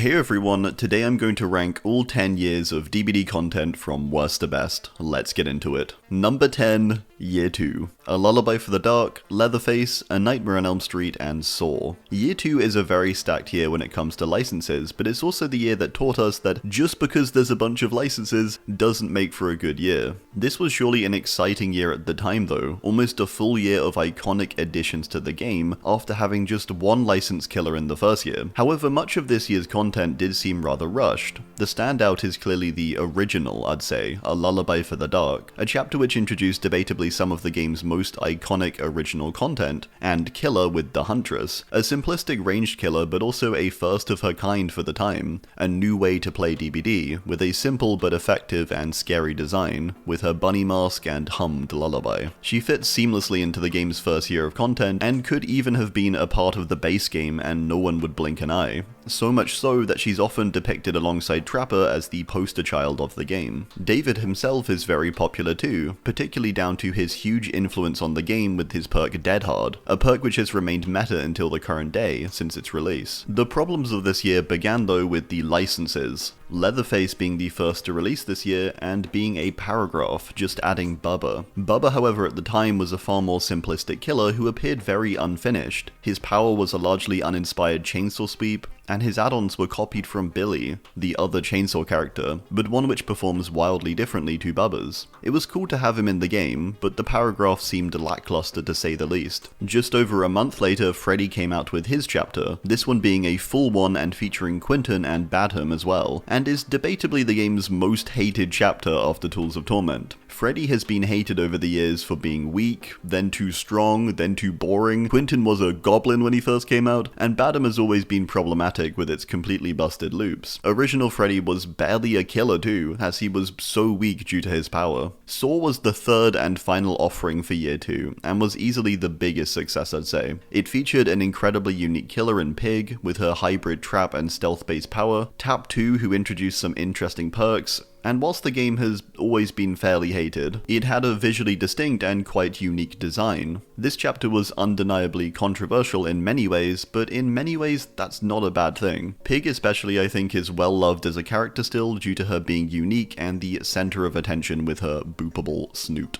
Hey everyone, today I'm going to rank all 10 years of DBD content from worst to best. Let's get into it. Number 10, Year 2. A Lullaby for the Dark, Leatherface, A Nightmare on Elm Street, and Saw. Year 2 is a very stacked year when it comes to licenses, but it's also the year that taught us that just because there's a bunch of licenses doesn't make for a good year. This was surely an exciting year at the time though, almost a full year of iconic additions to the game after having just one license killer in the first year. However, much of this year's content did seem rather rushed. The standout is clearly the original, I'd say, A Lullaby for the Dark, a chapter which introduced debatably some of the game's most iconic original content, and Killer with the Huntress, a simplistic ranged killer but also a first of her kind for the time, a new way to play DBD, with a simple but effective and scary design, with her bunny mask and hummed lullaby. She fits seamlessly into the game's first year of content, and could even have been a part of the base game and no one would blink an eye. So much so that she's often depicted alongside Trapper as the poster child of the game. David himself is very popular too, particularly down to his huge influence on the game with his perk Dead Hard, a perk which has remained meta until the current day since its release. The problems of this year began though with the licenses. Leatherface being the first to release this year, and being a paragraph, just adding Bubba. Bubba, however, at the time was a far more simplistic killer who appeared very unfinished. His power was a largely uninspired chainsaw sweep, and his add-ons were copied from Billy, the other chainsaw character, but one which performs wildly differently to Bubba's. It was cool to have him in the game, but the paragraph seemed lackluster to say the least. Just over a month later, Freddy came out with his chapter, this one being a full one and featuring Quentin and Badham as well, and is debatably the game's most hated chapter after Tools of Torment. Freddy has been hated over the years for being weak, then too strong, then too boring. Quentin was a goblin when he first came out, and Badham has always been problematic with its completely busted loops. Original Freddy was barely a killer too, as he was so weak due to his power. Saw was the third and final offering for Year 2, and was easily the biggest success I'd say. It featured an incredibly unique killer in Pig, with her hybrid trap and stealth-based power, Tap 2 who introduced some interesting perks, and whilst the game has always been fairly hated, it had a visually distinct and quite unique design. This chapter was undeniably controversial in many ways, but in many ways that's not a bad thing. Pig especially I think is well loved as a character still due to her being unique and the centre of attention with her boopable snoot.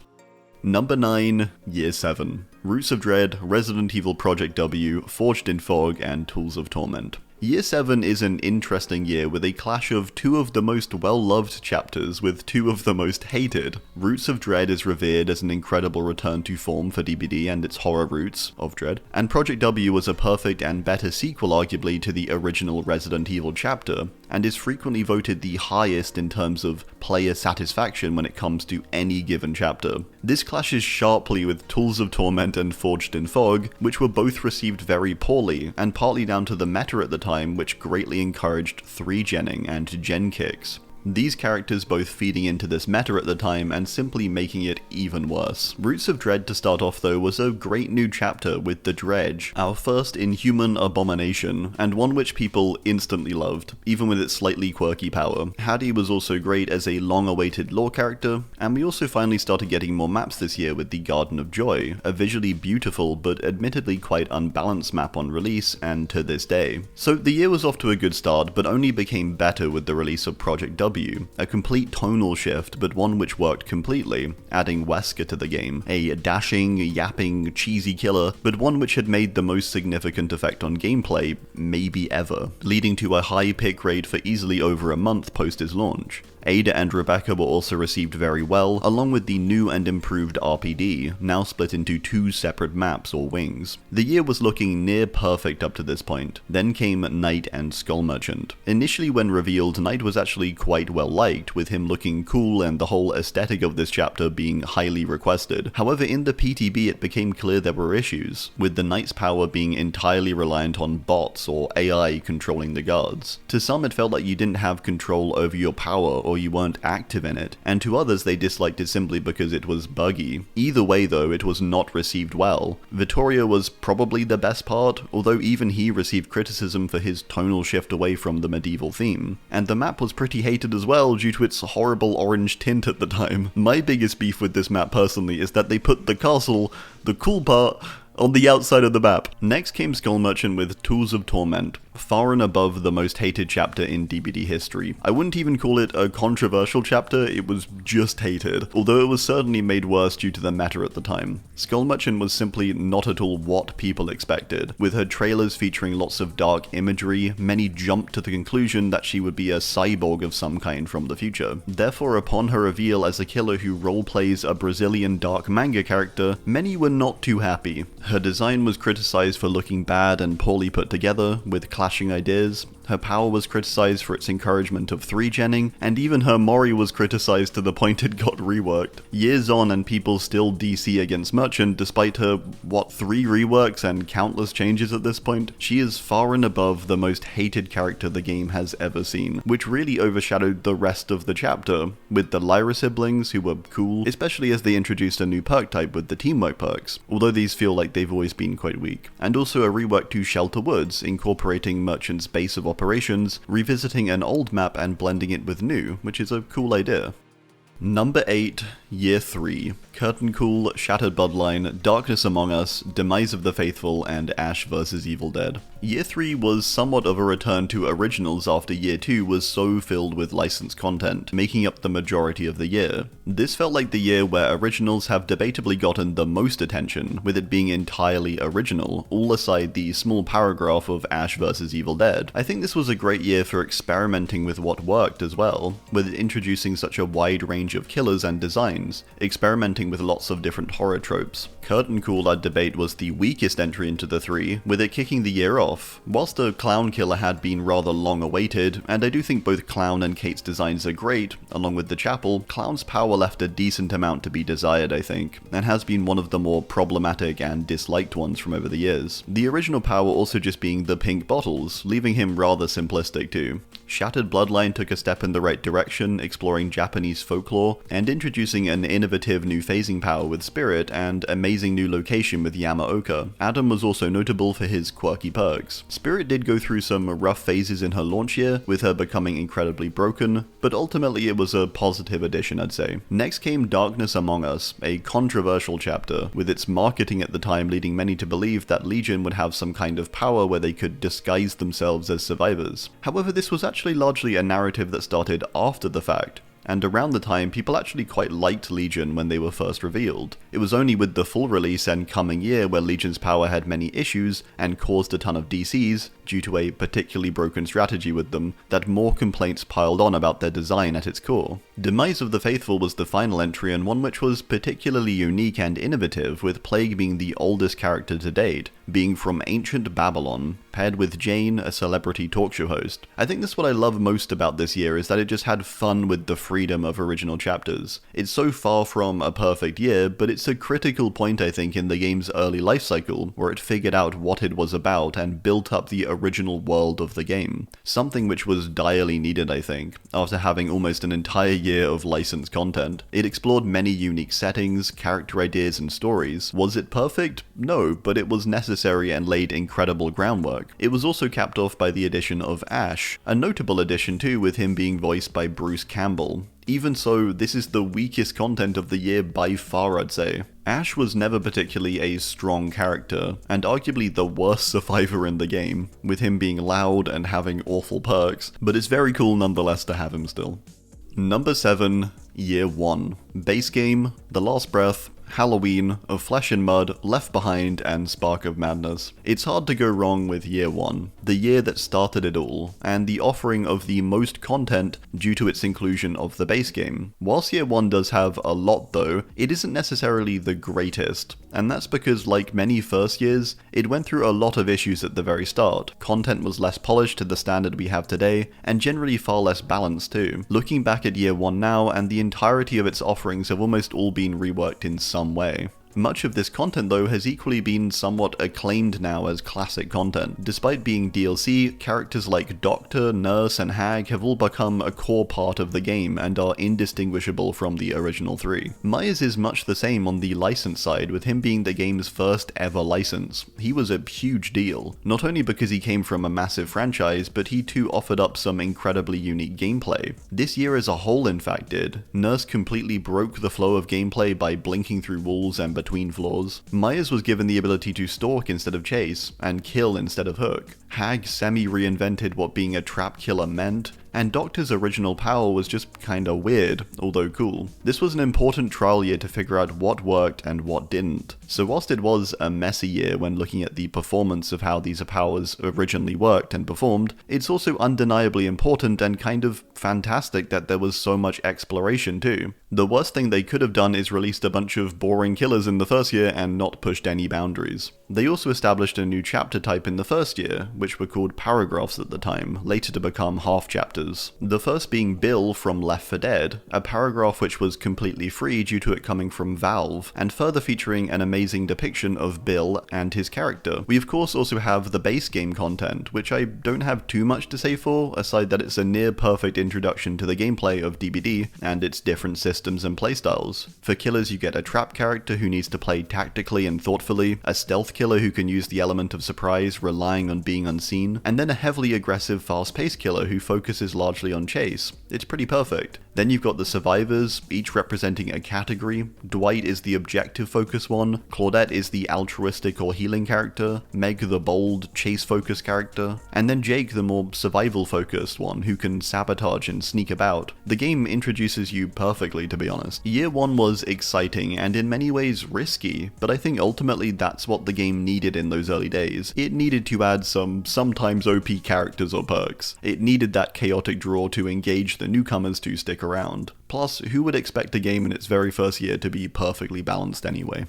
Number 9, Year 7. Roots of Dread, Resident Evil Project W, Forged in Fog, and Tools of Torment. Year 7 is an interesting year with a clash of two of the most well-loved chapters with two of the most hated. Roots of Dread is revered as an incredible return to form for DBD and its horror roots of Dread, and Project W was a perfect and better sequel arguably to the original Resident Evil chapter, and is frequently voted the highest in terms of player satisfaction when it comes to any given chapter. This clashes sharply with Tools of Torment and Forged in Fog, which were both received very poorly, and partly down to the meta at the time, which greatly encouraged 3-genning and gen kicks. These characters both feeding into this meta at the time and simply making it even worse. Roots of Dread to start off though was a great new chapter with the Dredge, our first inhuman abomination, and one which people instantly loved, even with its slightly quirky power. Hattie was also great as a long-awaited lore character, and we also finally started getting more maps this year with the Garden of Joy, a visually beautiful but admittedly quite unbalanced map on release and to this day. So the year was off to a good start, but only became better with the release of Project W, a complete tonal shift, but one which worked completely, adding Wesker to the game, a dashing, yapping, cheesy killer, but one which had made the most significant effect on gameplay, maybe ever, leading to a high pick rate for easily over a month post his launch. Ada and Rebecca were also received very well, along with the new and improved RPD, now split into two separate maps or wings. The year was looking near perfect up to this point. Then came Knight and Skull Merchant. Initially when revealed, Knight was actually quite well liked, with him looking cool and the whole aesthetic of this chapter being highly requested. However, in the PTB it became clear there were issues, with the Knight's power being entirely reliant on bots or AI controlling the guards. To some it felt like you didn't have control over your power or you weren't active in it, and to others they disliked it simply because it was buggy. Either way though, it was not received well. Vittorio was probably the best part, although even he received criticism for his tonal shift away from the medieval theme. And the map was pretty hated as well due to its horrible orange tint at the time. My biggest beef with this map personally is that they put the castle, the cool part, on the outside of the map. Next came Skull Merchant with Tools of Torment, far and above the most hated chapter in DBD history. I wouldn't even call it a controversial chapter, it was just hated, although it was certainly made worse due to the meta at the time. Skull Merchant was simply not at all what people expected. With her trailers featuring lots of dark imagery, many jumped to the conclusion that she would be a cyborg of some kind from the future. Therefore, upon her reveal as a killer who roleplays a Brazilian dark manga character, many were not too happy. Her design was criticized for looking bad and poorly put together, with clashing ideas. Her power was criticized for its encouragement of 3-genning, and even her Mori was criticized to the point it got reworked. Years on and people still DC against Merchant despite her, 3 reworks and countless changes at this point? She is far and above the most hated character the game has ever seen, which really overshadowed the rest of the chapter, with the Lyra siblings who were cool, especially as they introduced a new perk type with the teamwork perks, although these feel like they've always been quite weak, and also a rework to Shelter Woods, incorporating Merchant's base of operations, revisiting an old map and blending it with new, which is a cool idea. Number 8, Year 3. Curtain Call, Shattered Bloodline, Darkness Among Us, Demise of the Faithful, and Ash vs Evil Dead. Year 3 was somewhat of a return to originals after Year 2 was so filled with licensed content, making up the majority of the year. This felt like the year where originals have debatably gotten the most attention, with it being entirely original, all aside the small paragraph of Ash vs Evil Dead. I think this was a great year for experimenting with what worked as well, with it introducing such a wide range of killers and designs, experimenting with lots of different horror tropes. Curtain Call, I'd debate, was the weakest entry into the 3, with it kicking the year off. Whilst the Clown Killer had been rather long awaited, and I do think both Clown and Kate's designs are great, along with the chapel, Clown's power left a decent amount to be desired, I think, and has been one of the more problematic and disliked ones from over the years. The original power also just being the pink bottles, leaving him rather simplistic too. Shattered Bloodline took a step in the right direction, exploring Japanese folklore, and introducing an innovative new phasing power with Spirit and amazing new location with Yamaoka. Adam was also notable for his quirky perks. Spirit did go through some rough phases in her launch year, with her becoming incredibly broken, but ultimately it was a positive addition, I'd say. Next came Darkness Among Us, a controversial chapter, with its marketing at the time leading many to believe that Legion would have some kind of power where they could disguise themselves as survivors. However, this was actually largely a narrative that started after the fact, and around the time people actually quite liked Legion when they were first revealed. It was only with the full release and coming year where Legion's power had many issues and caused a ton of DCs, due to a particularly broken strategy with them, that more complaints piled on about their design at its core. Demise of the Faithful was the final entry, and one which was particularly unique and innovative, with Plague being the oldest character to date, being from ancient Babylon, paired with Jane, a celebrity talk show host. I think that's what I love most about this year, is that it just had fun with the freedom of original chapters. It's so far from a perfect year, but it's a critical point I think in the game's early life cycle, where it figured out what it was about and built up the original world of the game. Something which was direly needed, I think, after having almost an entire year of licensed content. It explored many unique settings, character ideas, and stories. Was it perfect? No, but it was necessary and laid incredible groundwork. It was also capped off by the addition of Ash, a notable addition too, with him being voiced by Bruce Campbell. Even so, this is the weakest content of the year by far, I'd say. Ash was never particularly a strong character, and arguably the worst survivor in the game, with him being loud and having awful perks, but it's very cool nonetheless to have him still. Number 7, Year 1. Base game, The Last Breath, Halloween, Of Flesh and Mud, Left Behind, and Spark of Madness. It's hard to go wrong with Year 1, the year that started it all, and the offering of the most content due to its inclusion of the base game. Whilst Year 1 does have a lot though, it isn't necessarily the greatest, and that's because, like many first years, it went through a lot of issues at the very start. Content was less polished to the standard we have today, and generally far less balanced too. Looking back at Year 1 now, and the entirety of its offerings have almost all been reworked in some way. Much of this content though has equally been somewhat acclaimed now as classic content. Despite being DLC, characters like Doctor, Nurse, and Hag have all become a core part of the game and are indistinguishable from the original 3. Myers is much the same on the license side, with him being the game's first ever license. He was a huge deal, not only because he came from a massive franchise, but he too offered up some incredibly unique gameplay. This year as a whole in fact did. Nurse completely broke the flow of gameplay by blinking through walls and between floors. Myers was given the ability to stalk instead of chase, and kill instead of hook. Hag semi-reinvented what being a trap killer meant, and Doctor's original power was just kinda weird, although cool. This was an important trial year to figure out what worked and what didn't. So whilst it was a messy year when looking at the performance of how these powers originally worked and performed, it's also undeniably important and kind of fantastic that there was so much exploration too. The worst thing they could have done is released a bunch of boring killers in the first year and not pushed any boundaries. They also established a new chapter type in the first year, which were called paragraphs at the time, later to become half chapters. The first being Bill from Left 4 Dead, a paragraph which was completely free due to it coming from Valve, and further featuring an amazing depiction of Bill and his character. We of course also have the base game content, which I don't have too much to say for, aside that it's a near perfect introduction to the gameplay of DBD and its different systems and playstyles. For killers you get a trap character who needs to play tactically and thoughtfully, a stealth killer who can use the element of surprise relying on being unseen, and then a heavily aggressive fast-paced killer who focuses largely on chase. It's pretty perfect. Then you've got the survivors, each representing a category. Dwight is the objective focus one, Claudette is the altruistic or healing character, Meg the bold, chase focused character, and then Jake the more survival focused one who can sabotage and sneak about. The game introduces you perfectly, to be honest. Year 1 was exciting and in many ways risky, but I think ultimately that's what the game needed in those early days. It needed to add some sometimes OP characters or perks. It needed that chaotic draw to engage the newcomers to stick around. Plus, who would expect a game in its very first year to be perfectly balanced anyway?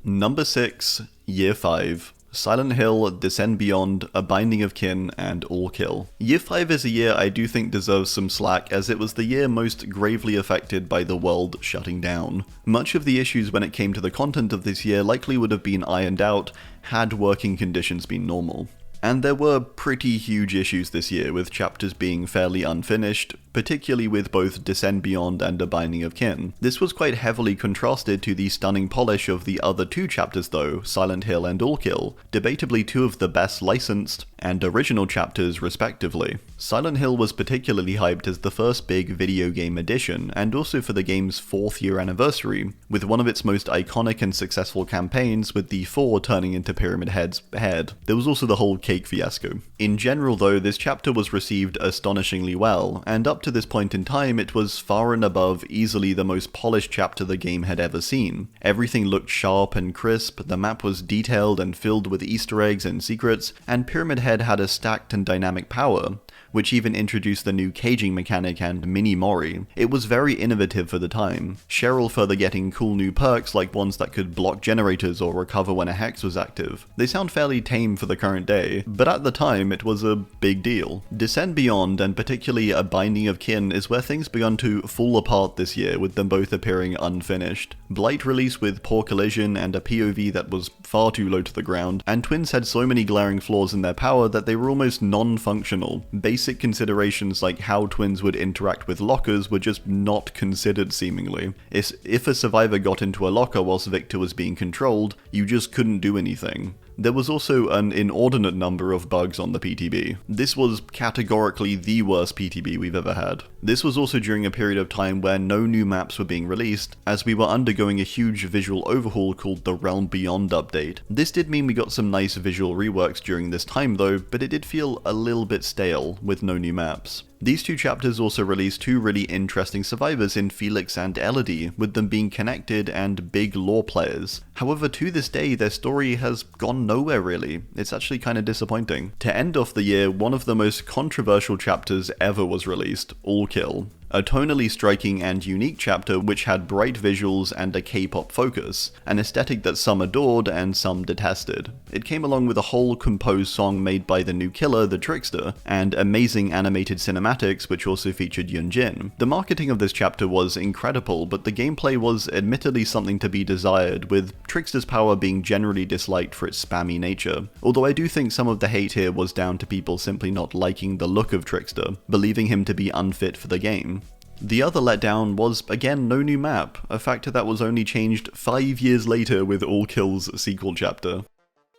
Number 6, Year 5. Silent Hill, Descend Beyond, A Binding of Kin, and All Kill. Year 5 is a year I do think deserves some slack, as it was the year most gravely affected by the world shutting down. Much of the issues when it came to the content of this year likely would have been ironed out had working conditions been normal. And there were pretty huge issues this year, with chapters being fairly unfinished, particularly with both Descend Beyond and A Binding of Kin. This was quite heavily contrasted to the stunning polish of the other two chapters though, Silent Hill and All Kill, debatably two of the best licensed and original chapters respectively. Silent Hill was particularly hyped as the first big video game edition, and also for the game's 4th year anniversary, with one of its most iconic and successful campaigns with the 4 turning into Pyramid Head's head. There was also the whole cake fiasco. In general though, this chapter was received astonishingly well, and up to this point in time it was far and above easily the most polished chapter the game had ever seen. Everything looked sharp and crisp, the map was detailed and filled with Easter eggs and secrets, and Pyramid Head had a stacked and dynamic power, which even introduced the new caging mechanic and mini Mori. It was very innovative for the time. Cheryl further getting cool new perks like ones that could block generators or recover when a hex was active. They sound fairly tame for the current day, but at the time it was a big deal. Descend Beyond, and particularly A Binding of Kin, is where things began to fall apart this year, with them both appearing unfinished. Blight released with poor collision and a POV that was far too low to the ground, and Twins had so many glaring flaws in their power that they were almost non-functional. Basic considerations like how Twins would interact with lockers were just not considered seemingly. If a survivor got into a locker whilst Victor was being controlled, you just couldn't do anything. There was also an inordinate number of bugs on the PTB. This was categorically the worst PTB we've ever had. This was also during a period of time where no new maps were being released, as we were undergoing a huge visual overhaul called the Realm Beyond update. This did mean we got some nice visual reworks during this time though, but it did feel a little bit stale with no new maps. These two chapters also released two really interesting survivors in Felix and Elodie, with them being connected and big lore players. However, to this day, their story has gone nowhere really. It's actually kind of disappointing. To end off the year, one of the most controversial chapters ever was released, All Kill. A tonally striking and unique chapter which had bright visuals and a K-pop focus, an aesthetic that some adored and some detested. It came along with a whole composed song made by the new killer, the Trickster, and amazing animated cinematics which also featured Yunjin. The marketing of this chapter was incredible, but the gameplay was admittedly something to be desired, with Trickster's power being generally disliked for its spammy nature. Although I do think some of the hate here was down to people simply not liking the look of Trickster, believing him to be unfit for the game. The other letdown was, again, no new map, a factor that was only changed 5 years later with All Kill's sequel chapter.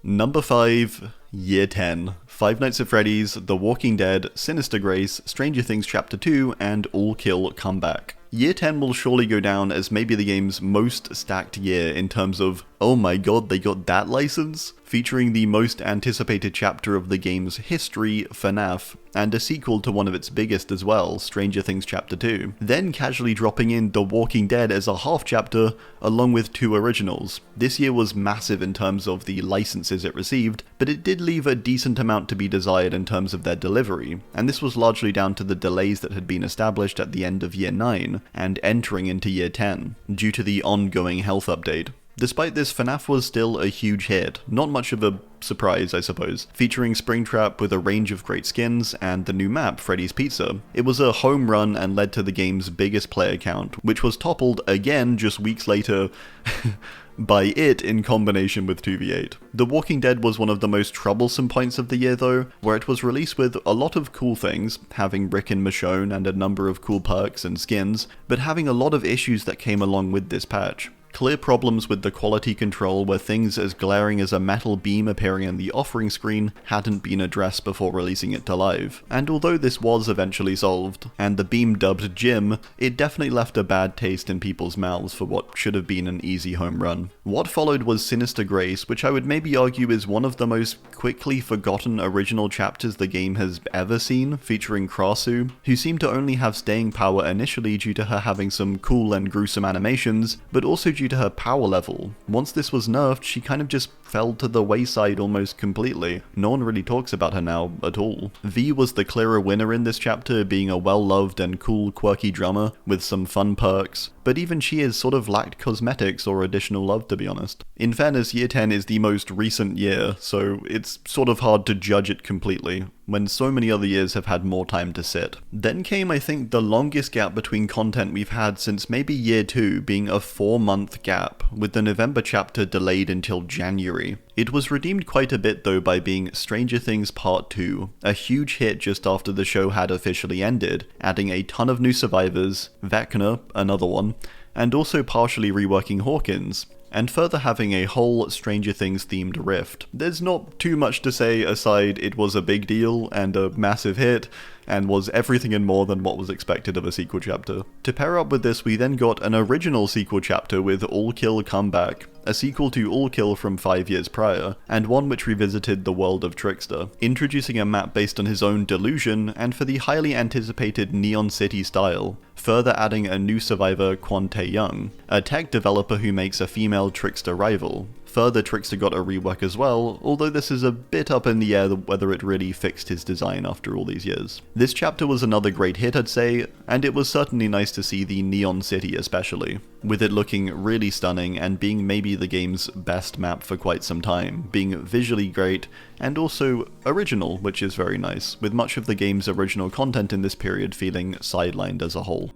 Number 5, Year 10. Five Nights at Freddy's, The Walking Dead, Sinister Grace, Stranger Things Chapter 2, and All Kill Comeback. Year 10 will surely go down as maybe the game's most stacked year in terms of, oh my god, they got that license? Featuring the most anticipated chapter of the game's history, FNAF, and a sequel to one of its biggest as well, Stranger Things Chapter 2. Then casually dropping in The Walking Dead as a half chapter, along with 2 originals. This year was massive in terms of the licenses it received, but it did leave a decent amount to be desired in terms of their delivery, and this was largely down to the delays that had been established at the end of Year 9 and entering into Year 10, due to the ongoing health update. Despite this, FNAF was still a huge hit, not much of a surprise I suppose, featuring Springtrap with a range of great skins and the new map, Freddy's Pizza. It was a home run and led to the game's biggest player count, which was toppled again just weeks later by it in combination with 2v8. The Walking Dead was one of the most troublesome points of the year though, where it was released with a lot of cool things, having Rick and Michonne and a number of cool perks and skins, but having a lot of issues that came along with this patch. Clear problems with the quality control where things as glaring as a metal beam appearing on the offering screen hadn't been addressed before releasing it to live. And although this was eventually solved, and the beam dubbed Jim, it definitely left a bad taste in people's mouths for what should have been an easy home run. What followed was Sinister Grace, which I would maybe argue is one of the most quickly forgotten original chapters the game has ever seen, featuring Krasu, who seemed to only have staying power initially due to her having some cool and gruesome animations, but also due to her power level. Once this was nerfed, she kind of just fell to the wayside almost completely. No one really talks about her now at all. V was the clearer winner in this chapter, being a well-loved and cool quirky drummer with some fun perks, but even she has sort of lacked cosmetics or additional love, to be honest. In fairness, Year 10 is the most recent year, so it's sort of hard to judge it completely, when so many other years have had more time to sit. Then came, I think, the longest gap between content we've had since maybe Year 2, being a 4-month gap, with the November chapter delayed until January. It was redeemed quite a bit though by being Stranger Things Part 2, a huge hit just after the show had officially ended, adding a ton of new survivors, Vecna, another one, and also partially reworking Hawkins, and further having a whole Stranger Things themed rift. There's not too much to say aside it was a big deal and a massive hit, and was everything and more than what was expected of a sequel chapter. To pair up with this, we then got an original sequel chapter with All Kill Comeback, a sequel to All Kill from 5 years prior, and one which revisited the world of Trickster, introducing a map based on his own delusion and for the highly anticipated Neon City style, further adding a new survivor, Kwon Tae-young, a tech developer who makes a female Trickster rival. Further, Trickster got a rework as well, although this is a bit up in the air whether it really fixed his design after all these years. This chapter was another great hit, I'd say, and it was certainly nice to see the Neon City especially, with it looking really stunning and being maybe the game's best map for quite some time, being visually great and also original, which is very nice, with much of the game's original content in this period feeling sidelined as a whole.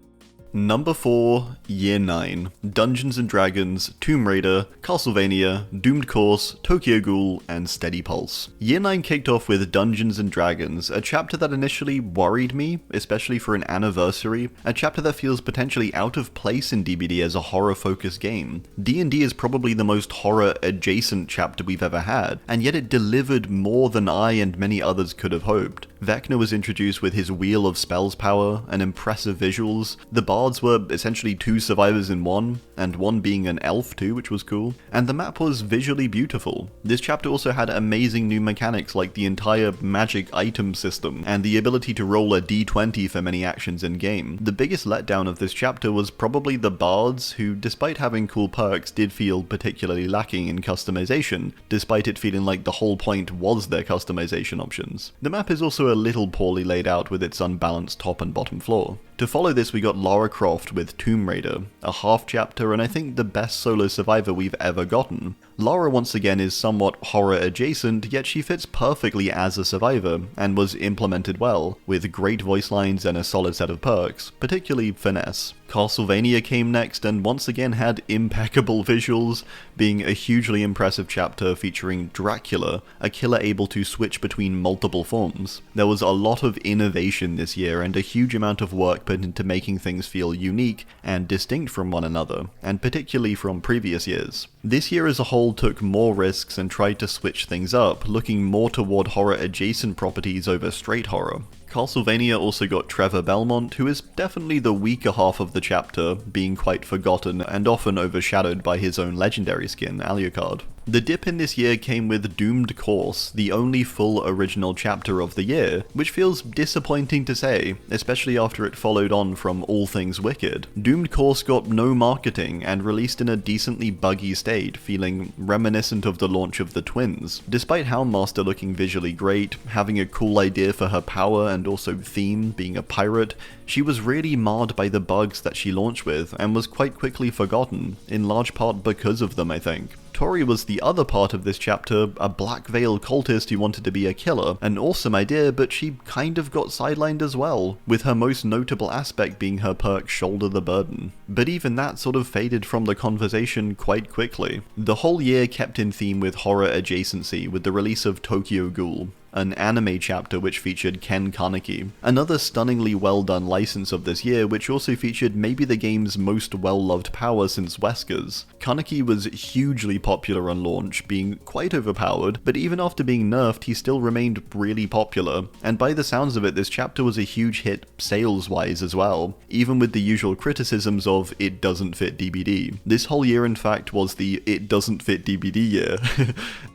Number 4, Year 9, Dungeons & Dragons, Tomb Raider, Castlevania, Doomed Course, Tokyo Ghoul, and Steady Pulse. Year 9 kicked off with Dungeons & Dragons, a chapter that initially worried me, especially for an anniversary, a chapter that feels potentially out of place in DBD as a horror-focused game. D&D is probably the most horror-adjacent chapter we've ever had, and yet it delivered more than I and many others could have hoped. Vecna was introduced with his Wheel of Spells power and impressive visuals. The bards were essentially 2 survivors in one, and one being an elf too, which was cool. And the map was visually beautiful. This chapter also had amazing new mechanics like the entire magic item system, and the ability to roll a d20 for many actions in game. The biggest letdown of this chapter was probably the bards, who despite having cool perks did feel particularly lacking in customization, despite it feeling like the whole point was their customization options. The map is also a little poorly laid out with its unbalanced top and bottom floor. To follow this, we got Lara Croft with Tomb Raider, a half chapter and I think the best solo survivor we've ever gotten. Lara once again is somewhat horror adjacent, yet she fits perfectly as a survivor, and was implemented well, with great voice lines and a solid set of perks, particularly Finesse. Castlevania came next and once again had impeccable visuals, being a hugely impressive chapter featuring Dracula, a killer able to switch between multiple forms. There was a lot of innovation this year and a huge amount of work put into making things feel unique and distinct from one another, and particularly from previous years. This year as a whole took more risks and tried to switch things up, looking more toward horror-adjacent properties over straight horror. Castlevania also got Trevor Belmont, who is definitely the weaker half of the chapter, being quite forgotten and often overshadowed by his own legendary skin, Alucard. The dip in this year came with Doomed Course, the only full original chapter of the year, which feels disappointing to say, especially after it followed on from All Things Wicked. Doomed Course got no marketing and released in a decently buggy state, feeling reminiscent of the launch of the Twins. Despite how Master looking visually great, having a cool idea for her power and also theme, being a pirate, she was really marred by the bugs that she launched with and was quite quickly forgotten, in large part because of them, I think. Tori was the other part of this chapter, a Black Veil cultist who wanted to be a killer. An awesome idea, but she kind of got sidelined as well, with her most notable aspect being her perk Shoulder the Burden. But even that sort of faded from the conversation quite quickly. The whole year kept in theme with horror adjacency with the release of Tokyo Ghoul, an anime chapter which featured Ken Kaneki. Another stunningly well done license of this year, which also featured maybe the game's most well-loved power since Wesker's. Kaneki was hugely popular on launch, being quite overpowered, but even after being nerfed he still remained really popular, and by the sounds of it this chapter was a huge hit sales-wise as well, even with the usual criticisms of it doesn't fit DBD. This whole year in fact was the it doesn't fit DBD year,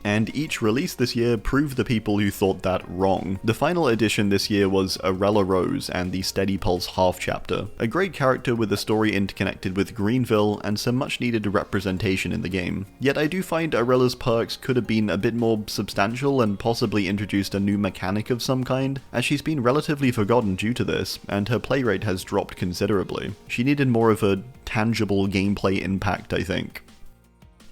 and each release this year proved the people who thought that wrong. The final edition this year was Arella Rose and the Steady Pulse half chapter, a great character with a story interconnected with Greenville and some much needed representation in the game. Yet I do find Arella's perks could have been a bit more substantial and possibly introduced a new mechanic of some kind, as she's been relatively forgotten due to this, and her play rate has dropped considerably. She needed more of a tangible gameplay impact, I think.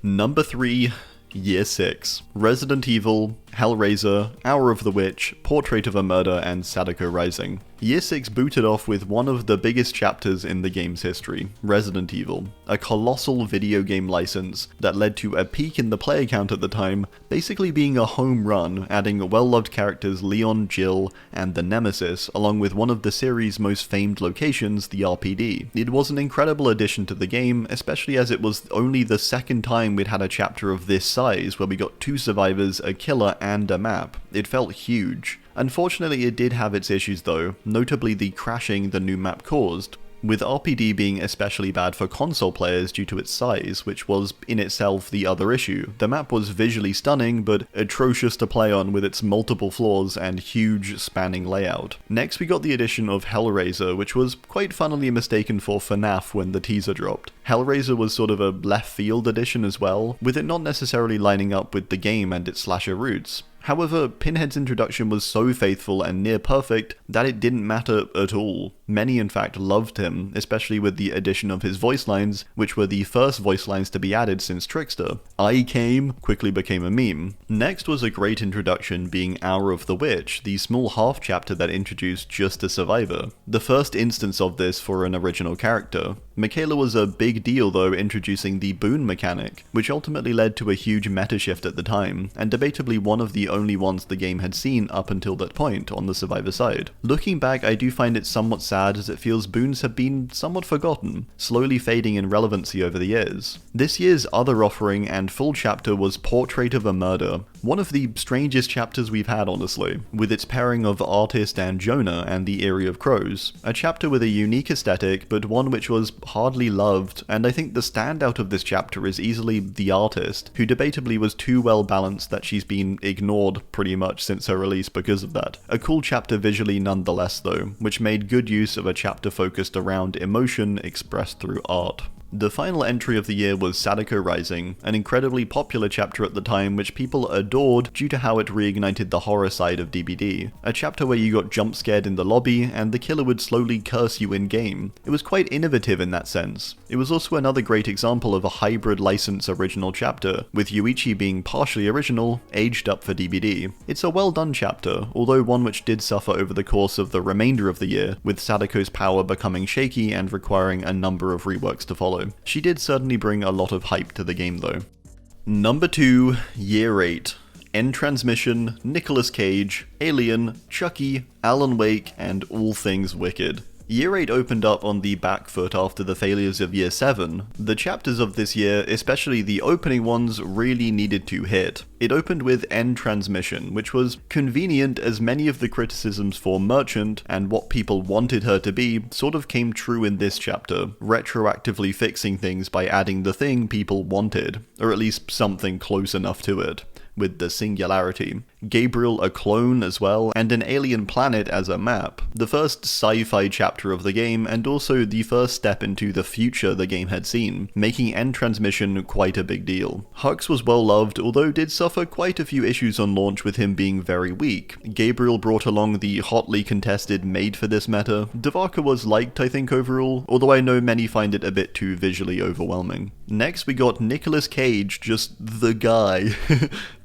Number 3. Year 6. Resident Evil, Hellraiser, Hour of the Witch, Portrait of a Murder, and Sadako Rising. Year 6 booted off with one of the biggest chapters in the game's history, Resident Evil, a colossal video game license that led to a peak in the player count at the time, basically being a home run, adding well-loved characters Leon, Jill, and the Nemesis, along with one of the series' most famed locations, the RPD. It was an incredible addition to the game, especially as it was only the second time we'd had a chapter of this size where we got 2 survivors, a killer, and a map. It felt huge. Unfortunately, it did have its issues though, notably the crashing the new map caused, with RPD being especially bad for console players due to its size, which was in itself the other issue. The map was visually stunning, but atrocious to play on with its multiple flaws and huge spanning layout. Next we got the addition of Hellraiser, which was quite funnily mistaken for FNAF when the teaser dropped. Hellraiser was sort of a left field addition as well, with it not necessarily lining up with the game and its slasher roots. However, Pinhead's introduction was so faithful and near perfect that it didn't matter at all. Many in fact loved him, especially with the addition of his voice lines, which were the first voice lines to be added since Trickster. I Came quickly became a meme. Next was a great introduction being Hour of the Witch, the small half chapter that introduced just a survivor. The first instance of this for an original character. Michaela was a big deal though, introducing the boon mechanic, which ultimately led to a huge meta shift at the time, and debatably one of the only ones the game had seen up until that point on the survivor side. Looking back, I do find it somewhat sad as it feels boons have been somewhat forgotten, slowly fading in relevancy over the years. This year's other offering and full chapter was Portrait of a Murder, one of the strangest chapters we've had honestly, with its pairing of Artist and Jone and the Eyrie of Crows. A chapter with a unique aesthetic, but one which was hardly loved, and I think the standout of this chapter is easily the Artist, who debatably was too well balanced that she's been ignored pretty much since her release because of that. A cool chapter visually nonetheless though, which made good use of a chapter focused around emotion expressed through art. The final entry of the year was Sadako Rising, an incredibly popular chapter at the time which people adored due to how it reignited the horror side of DBD. A chapter where you got jump scared in the lobby and the killer would slowly curse you in-game. It was quite innovative in that sense. It was also another great example of a hybrid license original chapter, with Yuichi being partially original, aged up for DBD. It's a well done chapter, although one which did suffer over the course of the remainder of the year, with Sadako's power becoming shaky and requiring a number of reworks to follow. She did certainly bring a lot of hype to the game though. Number 2, Year 8. End Transmission, Nicolas Cage, Alien, Chucky, Alan Wake, and all things Wicked. Year 8 opened up on the back foot after the failures of Year 7. The chapters of this year, especially the opening ones, really needed to hit. It opened with End Transmission, which was convenient as many of the criticisms for Merchant and what people wanted her to be sort of came true in this chapter, retroactively fixing things by adding the thing people wanted, or at least something close enough to it, with the singularity. Gabriel a clone as well, and an alien planet as a map. The first sci-fi chapter of the game, and also the first step into the future the game had seen, making End Transmission quite a big deal. Hux was well loved, although did suffer quite a few issues on launch with him being very weak. Gabriel brought along the hotly contested made for this meta. Devaka was liked, I think, overall, although I know many find it a bit too visually overwhelming. Next we got Nicolas Cage, just the guy.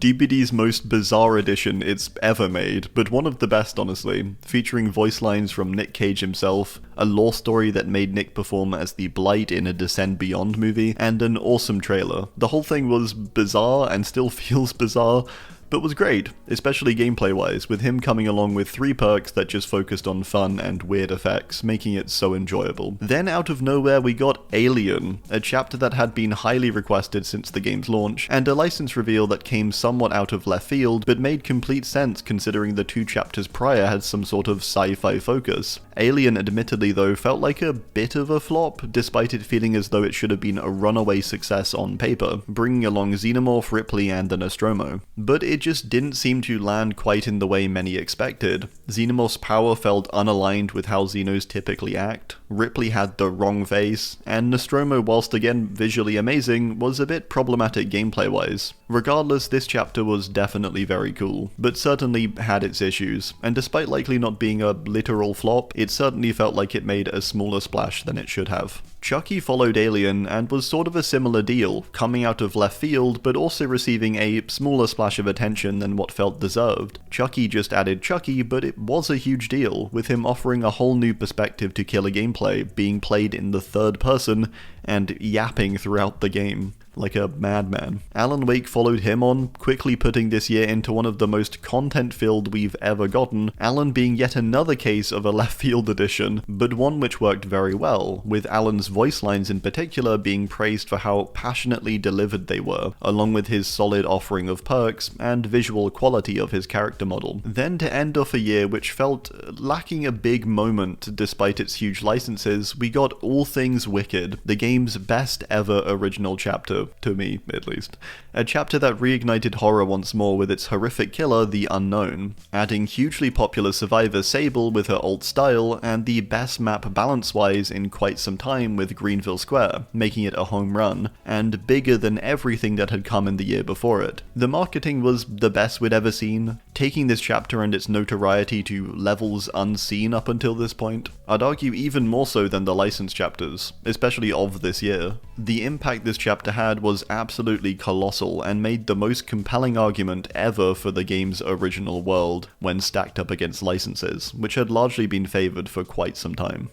DBD's most bizarre edition it's ever made, but one of the best honestly, featuring voice lines from Nick Cage himself, a lore story that made Nick perform as the Blight in a Descend Beyond movie, and an awesome trailer. The whole thing was bizarre and still feels bizarre, but was great, especially gameplay-wise, with him coming along with 3 perks that just focused on fun and weird effects, making it so enjoyable. Then out of nowhere we got Alien, a chapter that had been highly requested since the game's launch, and a license reveal that came somewhat out of left field, but made complete sense considering the 2 chapters prior had some sort of sci-fi focus. Alien admittedly though felt like a bit of a flop, despite it feeling as though it should have been a runaway success on paper, bringing along Xenomorph, Ripley, and the Nostromo. But it just didn't seem to land quite in the way many expected. Xenomorph's power felt unaligned with how Xenos typically act, Ripley had the wrong face, and Nostromo, whilst again visually amazing, was a bit problematic gameplay-wise. Regardless, this chapter was definitely very cool, but certainly had its issues, and despite likely not being a literal flop, it certainly felt like it made a smaller splash than it should have. Chucky followed Alien and was sort of a similar deal, coming out of left field but also receiving a smaller splash of attention than what felt deserved. Chucky just added Chucky, but it was a huge deal, with him offering a whole new perspective to killer gameplay, being played in the third person and yapping throughout the game like a madman. Alan Wake followed him on, quickly putting this year into one of the most content-filled we've ever gotten, Alan being yet another case of a left-field edition, but one which worked very well, with Alan's voice lines in particular being praised for how passionately delivered they were, along with his solid offering of perks and visual quality of his character model. Then to end off a year which felt lacking a big moment despite its huge licenses, we got All Things Wicked, the game's best ever original chapter, to me at least. A chapter that reignited horror once more with its horrific killer, the Unknown, adding hugely popular survivor Sable with her alt style, and the best map balance-wise in quite some time with Greenville Square, making it a home run, and bigger than everything that had come in the year before it. The marketing was the best we'd ever seen, taking this chapter and its notoriety to levels unseen up until this point. I'd argue even more so than the licensed chapters, especially of this year. The impact this chapter had was absolutely colossal and made the most compelling argument ever for the game's original world when stacked up against licenses, which had largely been favoured for quite some time.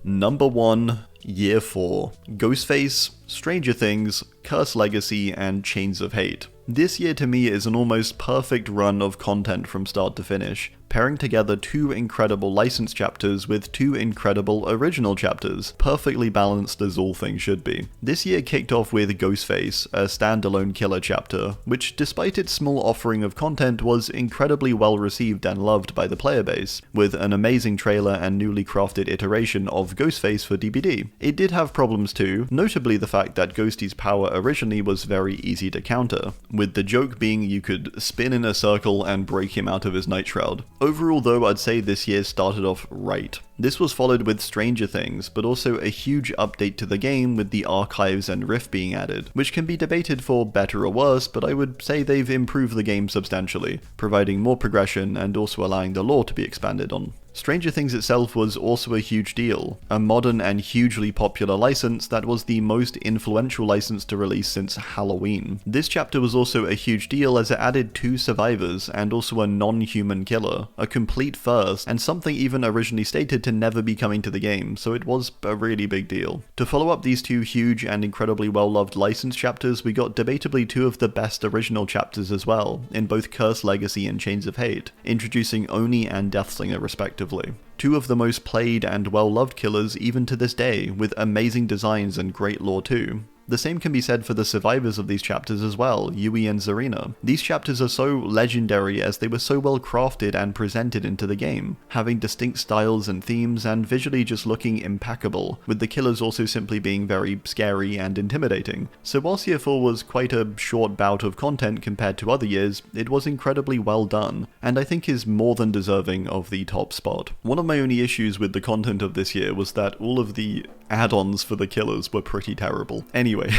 Number 1, Year 4. Ghostface, Stranger Things, Curse Legacy, and Chains of Hate. This year to me is an almost perfect run of content from start to finish, pairing together 2 incredible licensed chapters with 2 incredible original chapters, perfectly balanced as all things should be. This year kicked off with Ghostface, a standalone killer chapter, which despite its small offering of content was incredibly well received and loved by the player base, with an amazing trailer and newly crafted iteration of Ghostface for DBD. It did have problems too, notably the fact that Ghosty's power originally was very easy to counter, with the joke being you could spin in a circle and break him out of his night shroud. Overall though, I'd say this year started off right. This was followed with Stranger Things, but also a huge update to the game with the archives and rift being added, which can be debated for better or worse, but I would say they've improved the game substantially, providing more progression and also allowing the lore to be expanded on. Stranger Things itself was also a huge deal, a modern and hugely popular license that was the most influential license to release since Halloween. This chapter was also a huge deal as it added 2 survivors and also a non-human killer, a complete first, and something even originally stated to never be coming to the game, so it was a really big deal. To follow up these two huge and incredibly well-loved licensed chapters, we got debatably two of the best original chapters as well, in both Curse Legacy and Chains of Hate, introducing Oni and Deathslinger respectively. Two of the most played and well-loved killers even to this day, with amazing designs and great lore too. The same can be said for the survivors of these chapters as well, Yui and Zarina. These chapters are so legendary as they were so well crafted and presented into the game, having distinct styles and themes and visually just looking impeccable, with the killers also simply being very scary and intimidating. So whilst Year 4 was quite a short bout of content compared to other years, it was incredibly well done, and I think is more than deserving of the top spot. One of my only issues with the content of this year was that all of the add-ons for the killers were pretty terrible. Anyway,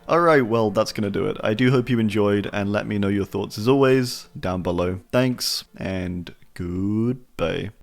alright, well that's gonna do it. I do hope you enjoyed, and let me know your thoughts as always down below. Thanks, and goodbye.